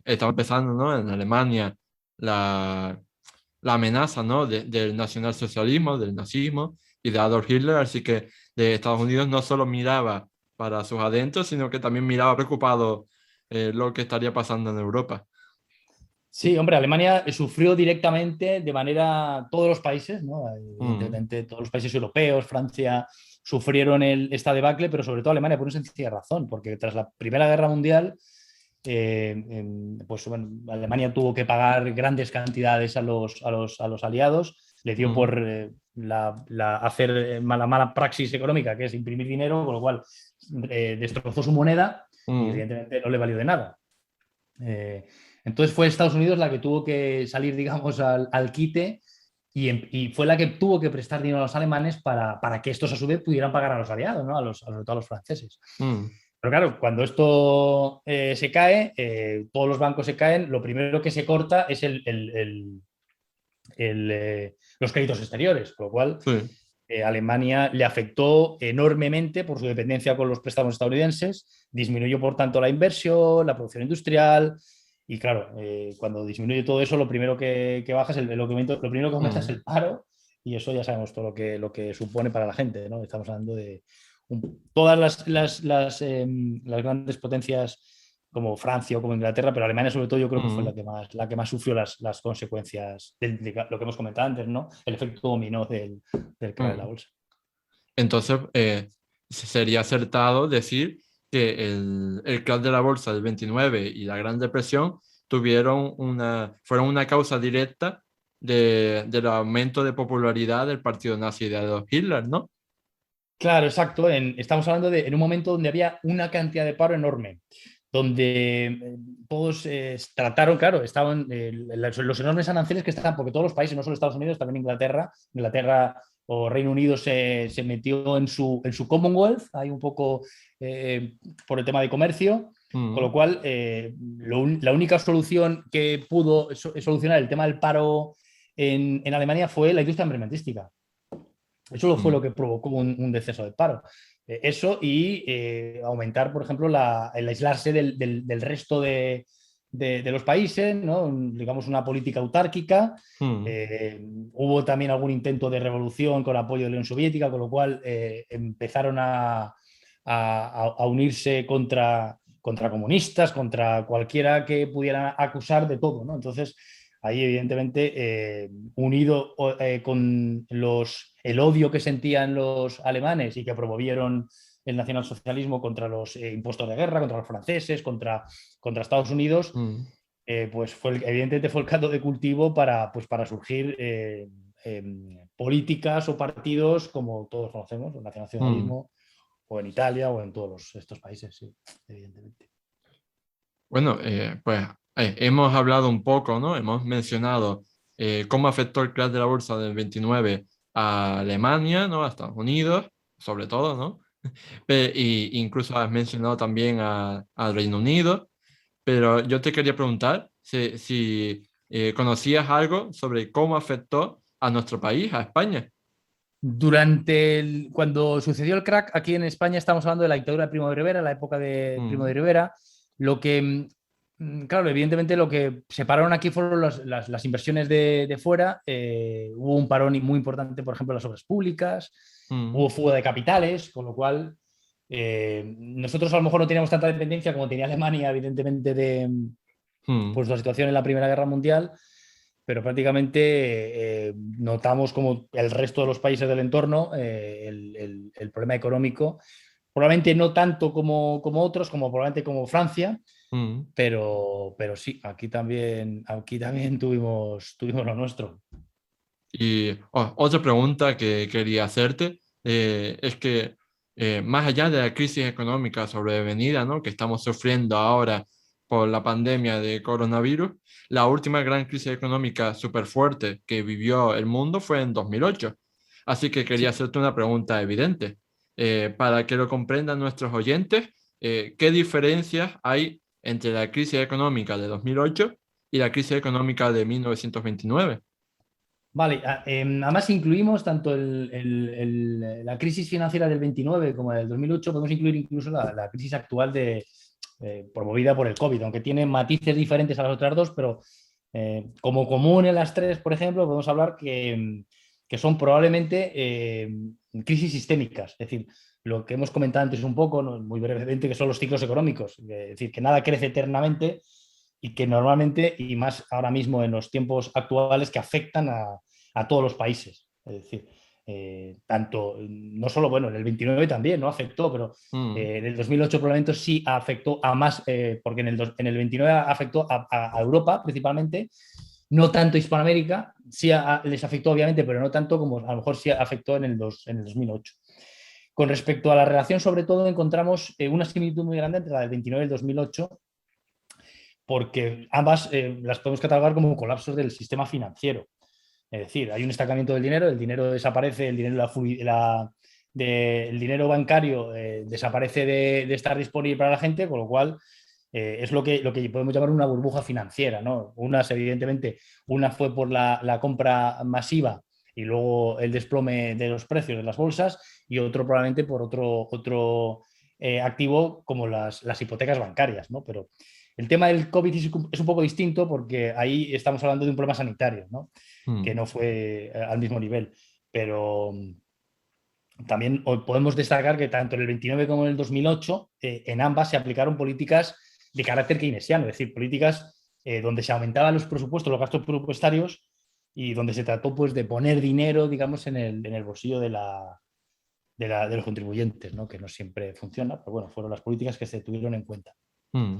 estaba empezando, ¿no? En Alemania la, la amenaza, ¿no? Del nacionalsocialismo, del nazismo y de Adolf Hitler, así que de Estados Unidos no solo miraba para sus adentros, sino que también miraba preocupado lo que estaría pasando en Europa. Sí, hombre, Alemania sufrió directamente de manera todos los países, ¿no? Mm, Evidentemente, todos los países europeos, Francia, sufrieron esta debacle, pero sobre todo Alemania por una sencilla razón, porque tras la Primera Guerra Mundial, pues bueno, Alemania tuvo que pagar grandes cantidades a los aliados, le dio mm, por hacer la mala praxis económica, que es imprimir dinero, con lo cual destrozó su moneda y mm, evidentemente no le valió de nada. Eh, entonces fue Estados Unidos la que tuvo que salir, digamos, al quite y fue la que tuvo que prestar dinero a los alemanes para que estos a su vez pudieran pagar a los aliados, ¿no? Sobre todo a los franceses. mm, Pero claro, cuando esto se cae, todos los bancos se caen, lo primero que se corta es los créditos exteriores, con lo cual sí. Alemania le afectó enormemente por su dependencia con los préstamos estadounidenses, disminuyó por tanto la inversión, la producción industrial y claro, cuando disminuye todo eso, lo primero que baja es lo primero que aumenta es Mm. el paro y eso ya sabemos todo lo que supone para la gente, ¿no? Estamos hablando de todas las grandes potencias como Francia o como Inglaterra, pero Alemania sobre todo yo creo que fue Mm. la que más sufrió las consecuencias de lo que hemos comentado antes, ¿no? El efecto dominó del crack de la Mm. bolsa. Entonces, sería acertado decir que el crash de la bolsa del 29 y la Gran Depresión fueron una causa directa del aumento de popularidad del partido nazi de Adolf Hitler, ¿no? Claro, exacto. Estamos hablando en un momento donde había una cantidad de paro enorme, donde todos trataron, claro, estaban los enormes aranceles que estaban, porque todos los países, no solo Estados Unidos, también Inglaterra o Reino Unido se metió en su Commonwealth, ahí un poco por el tema de comercio, con Mm, lo cual la única solución que pudo solucionar el tema del paro en Alemania fue la industria armamentística. Eso fue lo mm, que provocó un descenso del paro. Eso y aumentar, por ejemplo, el aislarse del resto de los países, ¿no? Digamos, una política autárquica. mm, Hubo también algún intento de revolución con apoyo de la Unión Soviética, con lo cual empezaron a unirse contra comunistas, contra cualquiera que pudiera acusar de todo, ¿no? Entonces, ahí, evidentemente, unido con el odio que sentían los alemanes y que promovieron el nacionalsocialismo contra los impuestos de guerra, contra los franceses, contra Estados Unidos, mm, pues evidentemente fue el caldo de cultivo para surgir políticas o partidos como todos conocemos, el mm. nacionalsocialismo, o en Italia o en todos estos países, sí, evidentemente. Bueno, pues hemos hablado un poco, ¿no? Hemos mencionado cómo afectó el crash de la bolsa del 29 a Alemania, ¿no? A Estados Unidos, sobre todo, ¿no? Y incluso has mencionado también al Reino Unido, pero yo te quería preguntar si conocías algo sobre cómo afectó a nuestro país, a España. Cuando sucedió el crack aquí en España, estamos hablando de la dictadura de Primo de Rivera, la época de Primo de Mm, Rivera. Lo que, claro, evidentemente lo que se pararon aquí fueron las inversiones de fuera. Hubo un parón muy importante, por ejemplo, en las obras públicas. mm, Hubo fuga de capitales, con lo cual nosotros a lo mejor no teníamos tanta dependencia como tenía Alemania, evidentemente, de mm, pues, la situación en la Primera Guerra Mundial, pero prácticamente notamos como el resto de los países del entorno el problema económico, probablemente no tanto como otros, como probablemente como Francia, mm. pero sí, aquí también tuvimos lo nuestro. Y otra pregunta que quería hacerte es que más allá de la crisis económica sobrevenida, ¿no? Que estamos sufriendo ahora por la pandemia de coronavirus, la última gran crisis económica súper fuerte que vivió el mundo fue en 2008. Así que quería Sí. hacerte una pregunta evidente. Para que lo comprendan nuestros oyentes, ¿qué diferencias hay entre la crisis económica de 2008 y la crisis económica de 1929? Vale, además incluimos tanto la crisis financiera del 29 como la del 2008, podemos incluir incluso la crisis actual promovida por el COVID, aunque tiene matices diferentes a las otras dos, pero como común en las tres, por ejemplo, podemos hablar que son probablemente crisis sistémicas, es decir, lo que hemos comentado antes un poco, ¿no? Muy brevemente, que son los ciclos económicos. Es decir, que nada crece eternamente y que normalmente, y más ahora mismo en los tiempos actuales, que afectan a todos los países. Es decir, tanto, no solo, bueno, en el 29 también, ¿no? Afectó, pero Mm, en el 2008 probablemente sí afectó a más, porque en el 29 afectó a Europa principalmente, no tanto Hispanoamérica, sí les afectó obviamente, pero no tanto como a lo mejor sí afectó en el 2008. Con respecto a la relación, sobre todo, encontramos una similitud muy grande entre la del 29 y el 2008, porque ambas las podemos catalogar como colapsos del sistema financiero. Es decir, hay un estancamiento del dinero, el dinero desaparece, el dinero, el dinero bancario desaparece de estar disponible para la gente, con lo cual es lo que podemos llamar una burbuja financiera, ¿no? Unas, evidentemente, una fue por la compra masiva y luego el desplome de los precios de las bolsas, y otro probablemente por otro activo como las hipotecas bancarias, ¿no? Pero el tema del COVID es un poco distinto porque ahí estamos hablando de un problema sanitario, ¿no? Que mm, no fue al mismo nivel. Pero también podemos destacar que tanto en el 29 como en el 2008, en ambas se aplicaron políticas de carácter keynesiano, es decir, políticas donde se aumentaban los presupuestos, los gastos presupuestarios, y donde se trató pues, de poner dinero, digamos, en el bolsillo de los contribuyentes, ¿no? Que no siempre funciona, pero bueno, fueron las políticas que se tuvieron en cuenta. mm,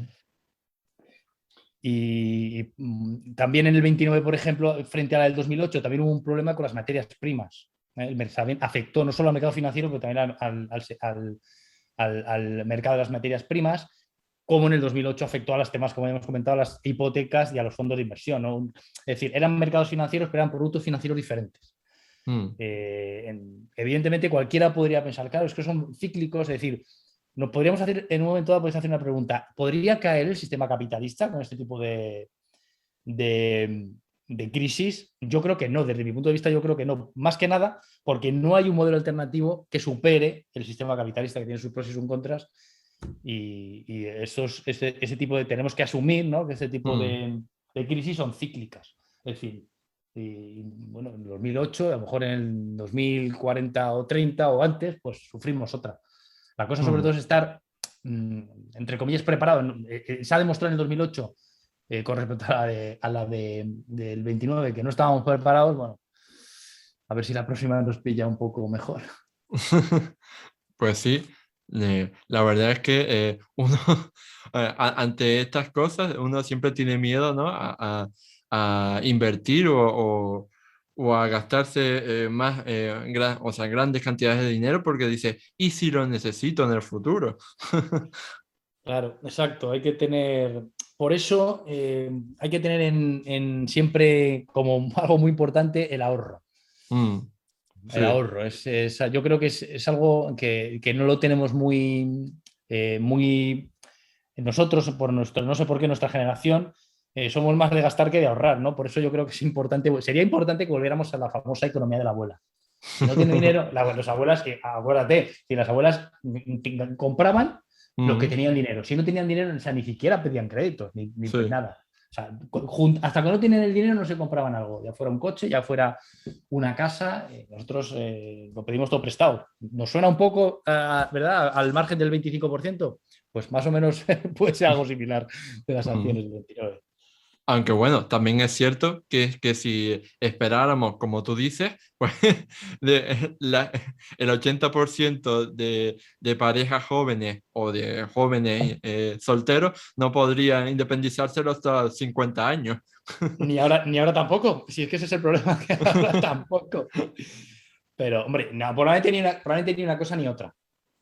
También en el 29, por ejemplo, frente a la del 2008, también hubo un problema con las materias primas. El mercado afectó no solo al mercado financiero, pero también al mercado de las materias primas, como en el 2008 afectó a los temas, como hemos comentado, a las hipotecas y a los fondos de inversión, ¿no? Es decir, eran mercados financieros, pero eran productos financieros diferentes. mm. Evidentemente, cualquiera podría pensar, claro, es que son cíclicos, es decir, nos podríamos hacer, en un momento dado, podéis hacer una pregunta: ¿podría caer el sistema capitalista con este tipo de, de crisis? Yo creo que no, desde mi punto de vista yo creo que no, más que nada porque no hay un modelo alternativo que supere el sistema capitalista, que tiene sus pros y sus contras, y ese tipo de, tenemos que asumir, ¿no? Que ese tipo Mm, de crisis son cíclicas, es decir, y bueno, en el 2008, a lo mejor en el 2040 o 30 o antes, pues sufrimos otra. La cosa sobre mm. todo es estar, entre comillas, preparado. Se ha demostrado en el 2008, con respecto del 29, que no estábamos preparados. Bueno, a ver si la próxima nos pilla un poco mejor. Pues sí, la verdad es que uno ante estas cosas uno siempre tiene miedo, ¿no? A invertir o a gastarse más, o sea, grandes cantidades de dinero porque dice, ¿y si lo necesito en el futuro? Claro, exacto. Hay que tener, por eso hay que tener siempre como algo muy importante el ahorro. Mm, El sí, ahorro. Yo creo que es algo que no lo tenemos muy nosotros, no sé por qué nuestra generación, somos más de gastar que de ahorrar, ¿no? Por eso yo creo que es importante, sería importante que volviéramos a la famosa economía de la abuela. Si no tiene dinero, las abuelas, acuérdate, si las abuelas compraban lo que mm, tenían dinero. Si no tenían dinero, o sea, ni siquiera pedían créditos, ni sí. nada. O sea, hasta que no tenían el dinero no se compraban algo, ya fuera un coche, ya fuera una casa, nosotros lo pedimos todo prestado. Nos suena un poco, ¿verdad?, al margen del 25%, pues más o menos puede ser algo similar de las Mm. acciones del 29. Aunque bueno, también es cierto que si esperáramos, como tú dices, pues el 80% de parejas jóvenes o de jóvenes solteros no podrían independizarse hasta los 50 años. Ni ahora tampoco, si es que ese es el problema, que ahora tampoco. Pero, hombre, no, probablemente ni una cosa ni otra.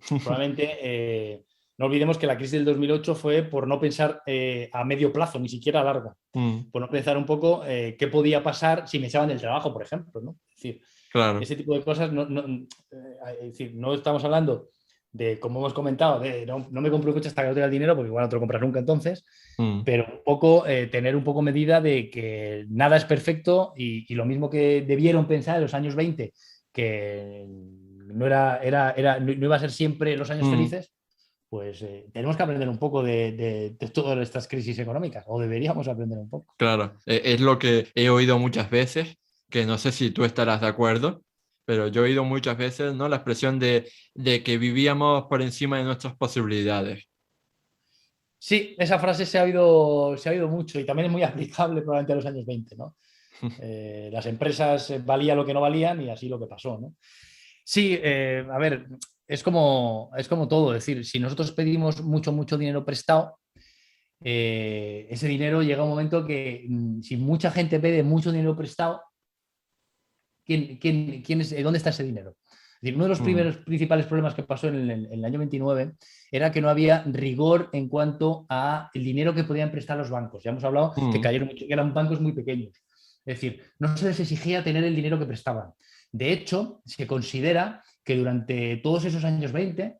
Probablemente, no olvidemos que la crisis del 2008 fue por no pensar a medio plazo, ni siquiera a largo. Mm, Por no pensar un poco qué podía pasar si me echaban del trabajo, por ejemplo, ¿no? Es decir, claro. ese tipo de cosas, es decir, no estamos hablando de, como hemos comentado, de no me compro un coche hasta que no tenga el dinero, porque igual no te lo compras nunca entonces, Mm, pero un poco tener un poco medida de que nada es perfecto, y lo mismo que debieron pensar en los años 20, que no iba a ser siempre los años mm. felices, pues tenemos que aprender un poco de todas estas crisis económicas, o deberíamos aprender un poco. Claro, es lo que he oído muchas veces, que no sé si tú estarás de acuerdo, pero yo he oído muchas veces, ¿no?, la expresión de que vivíamos por encima de nuestras posibilidades. Sí, esa frase se ha oído mucho y también es muy aplicable probablemente a los años 20, ¿no? Las empresas valían lo que no valían y así lo que pasó, ¿no? Sí, a ver, es como todo, es decir, si nosotros pedimos mucho, mucho dinero prestado, ese dinero llega un momento que si mucha gente pide mucho dinero prestado, ¿dónde está ese dinero? Es decir, uno de los Mm, primeros principales problemas que pasó en el año 29 era que no había rigor en cuanto a el dinero que podían prestar los bancos. Ya hemos hablado que mm, cayeron mucho, que eran bancos muy pequeños. Es decir, no se les exigía tener el dinero que prestaban. De hecho, se considera que durante todos esos años 20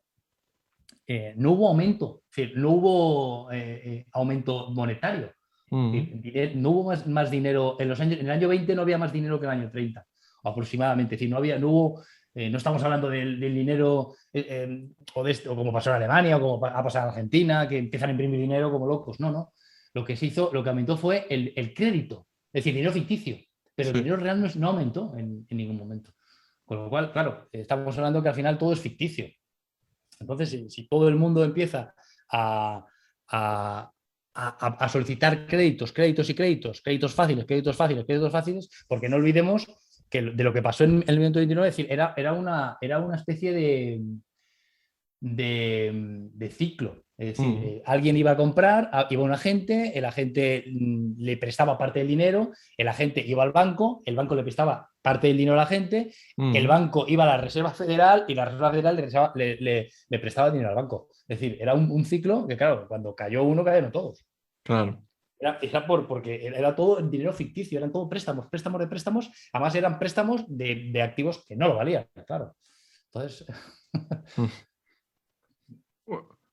no hubo aumento, es decir, no hubo aumento monetario. mm, No hubo más dinero en los años, en el año 20 no había más dinero que en el año 30 aproximadamente. Es decir, no hubo, no estamos hablando del dinero o como pasó en Alemania o como ha pasado en Argentina, que empiezan a imprimir dinero como locos. No, no. Lo que se hizo, lo que aumentó fue el crédito, es decir, dinero ficticio, pero el sí, dinero real no aumentó en ningún momento. Con lo cual, claro, estamos hablando que al final todo es ficticio. Entonces, si todo el mundo empieza a, a, a solicitar créditos y créditos fáciles, créditos fáciles, porque no olvidemos que de lo que pasó en el 1929, es decir, era una especie de ciclo. Es decir, mm, alguien iba a comprar, iba un agente, el agente le prestaba parte del dinero, el agente iba al banco, el banco le prestaba parte del dinero al agente, el mm, banco iba a la Reserva Federal y la Reserva Federal le prestaba dinero al banco. Es decir, era un ciclo que, claro, cuando cayó uno, cayeron todos. claro. Porque era todo dinero ficticio, eran todo préstamos, préstamos de préstamos, además eran préstamos de activos que no lo valían, claro. Entonces, Mm.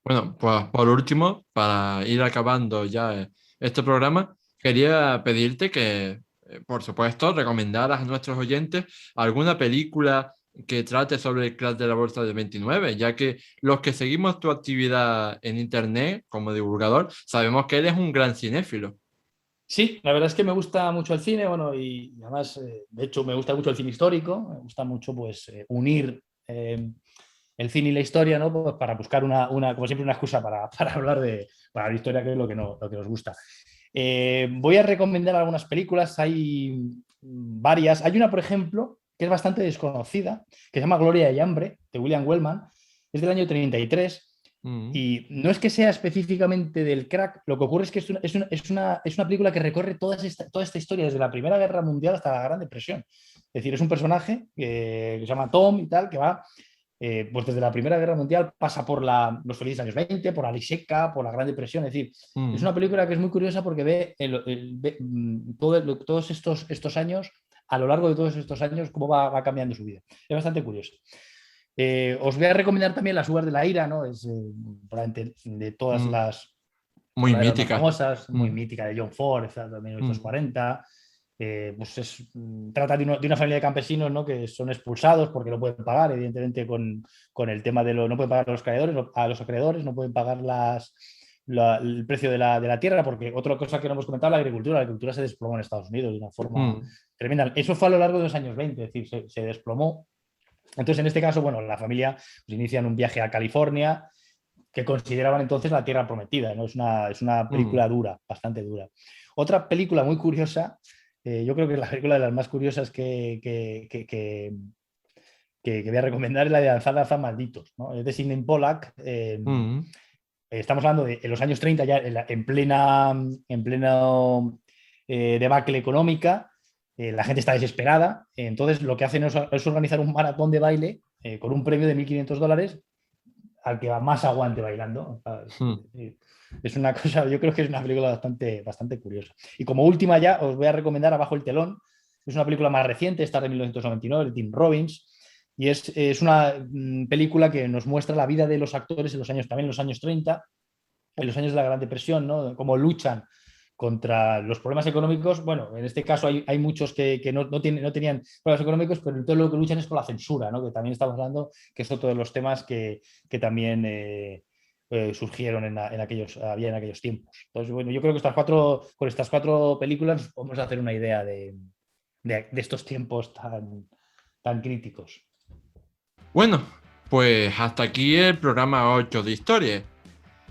Bueno, pues por último, para ir acabando ya este programa, quería pedirte que, por supuesto, recomendaras a nuestros oyentes alguna película que trate sobre el crash de la bolsa del 29, ya que los que seguimos tu actividad en internet como divulgador, sabemos que eres un gran cinéfilo. sí, la verdad es que me gusta mucho el cine, bueno, y además, de hecho, me gusta mucho el cine histórico, me gusta mucho, pues, unir el cine y la historia, ¿no? Pues para buscar como siempre, una excusa para hablar para la historia, que es lo que nos gusta. Voy a recomendar algunas películas, hay varias. Hay una, por ejemplo, que es bastante desconocida, que se llama Gloria y Hambre, de William Wellman, es del año 33. Mm, Y no es que sea específicamente del crack, lo que ocurre es que es una película que recorre toda esta historia, desde la Primera Guerra Mundial hasta la Gran Depresión. Es decir, es un personaje que se llama Tom y tal, que va pues desde la Primera Guerra Mundial, pasa por los felices años 20, por la ley seca, por la Gran Depresión. Es decir, es mm, una película que es muy curiosa porque todos estos años, a lo largo de todos estos años, cómo va cambiando su vida. Es bastante curioso. Os voy a recomendar también Las uvas de la ira, ¿no? Es probablemente de todas mm. Muy una de las más mítica. famosas, muy Mm, mítica, de John Ford, de mm, 1940. Pues trata de una familia de campesinos, ¿no? Que son expulsados porque no pueden pagar, evidentemente, con el tema no pueden pagar a los acreedores, no pueden pagar el precio de la tierra, porque otra cosa que no hemos comentado, la agricultura se desplomó en Estados Unidos de una forma mm, tremenda. Eso fue a lo largo de los años 20, es decir, se desplomó. Entonces, en este caso, bueno, la familia pues, inician un viaje a California, que consideraban entonces la Tierra Prometida, ¿no? Es una mm. película dura, bastante dura. Otra película muy curiosa, yo creo que es la película de las más curiosas que voy a recomendar, es la de Danza Malditos, ¿no? Es de Sidney Pollack. Mm, Estamos hablando de en los años 30, ya en plena debacle económica, la gente está desesperada, entonces lo que hacen es organizar un maratón de baile con un premio de $1.500 al que va más aguante bailando. mm. Es una cosa, yo creo que es una película bastante, bastante curiosa. Y como última ya, os voy a recomendar Abajo el telón. Es una película más reciente, esta de 1999, de Tim Robbins. Y es una película que nos muestra la vida de los actores también en los años 30, en los años de la Gran Depresión, ¿no? Cómo luchan contra los problemas económicos. Bueno, en este caso hay muchos que no tenían problemas económicos, pero todo lo que luchan es por la censura, ¿no? Que también estamos hablando, que es otro de los temas que también surgieron había en aquellos tiempos. Entonces, bueno, yo creo que con estas cuatro películas podemos hacer una idea de estos tiempos tan críticos. Bueno, pues hasta aquí el programa 8 de Historia.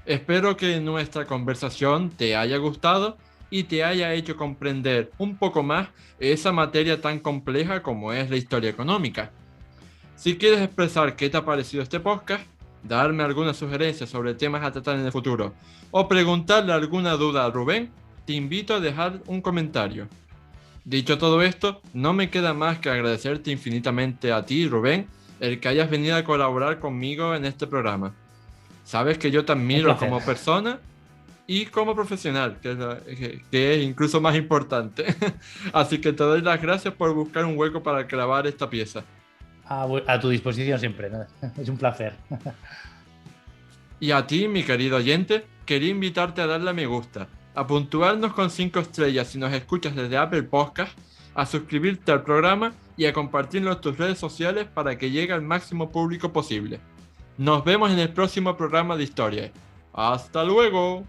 Espero que nuestra conversación te haya gustado y te haya hecho comprender un poco más esa materia tan compleja como es la historia económica. Si quieres expresar qué te ha parecido este podcast, darme alguna sugerencia sobre temas a tratar en el futuro o preguntarle alguna duda a Rubén, te invito a dejar un comentario. Dicho todo esto, no me queda más que agradecerte infinitamente a ti, Rubén, el que hayas venido a colaborar conmigo en este programa. Sabes que yo te Un admiro placer. como persona y como profesional, que es incluso más importante. Así que te doy las gracias por buscar un hueco para grabar esta pieza. A tu disposición siempre, ¿no? Es un placer. Y a ti, mi querido oyente, quería invitarte a darle a me gusta, a puntuarnos con 5 estrellas si nos escuchas desde Apple Podcast, a suscribirte al programa y a compartirlo en tus redes sociales para que llegue al máximo público posible. Nos vemos en el próximo programa de Historia. ¡Hasta luego!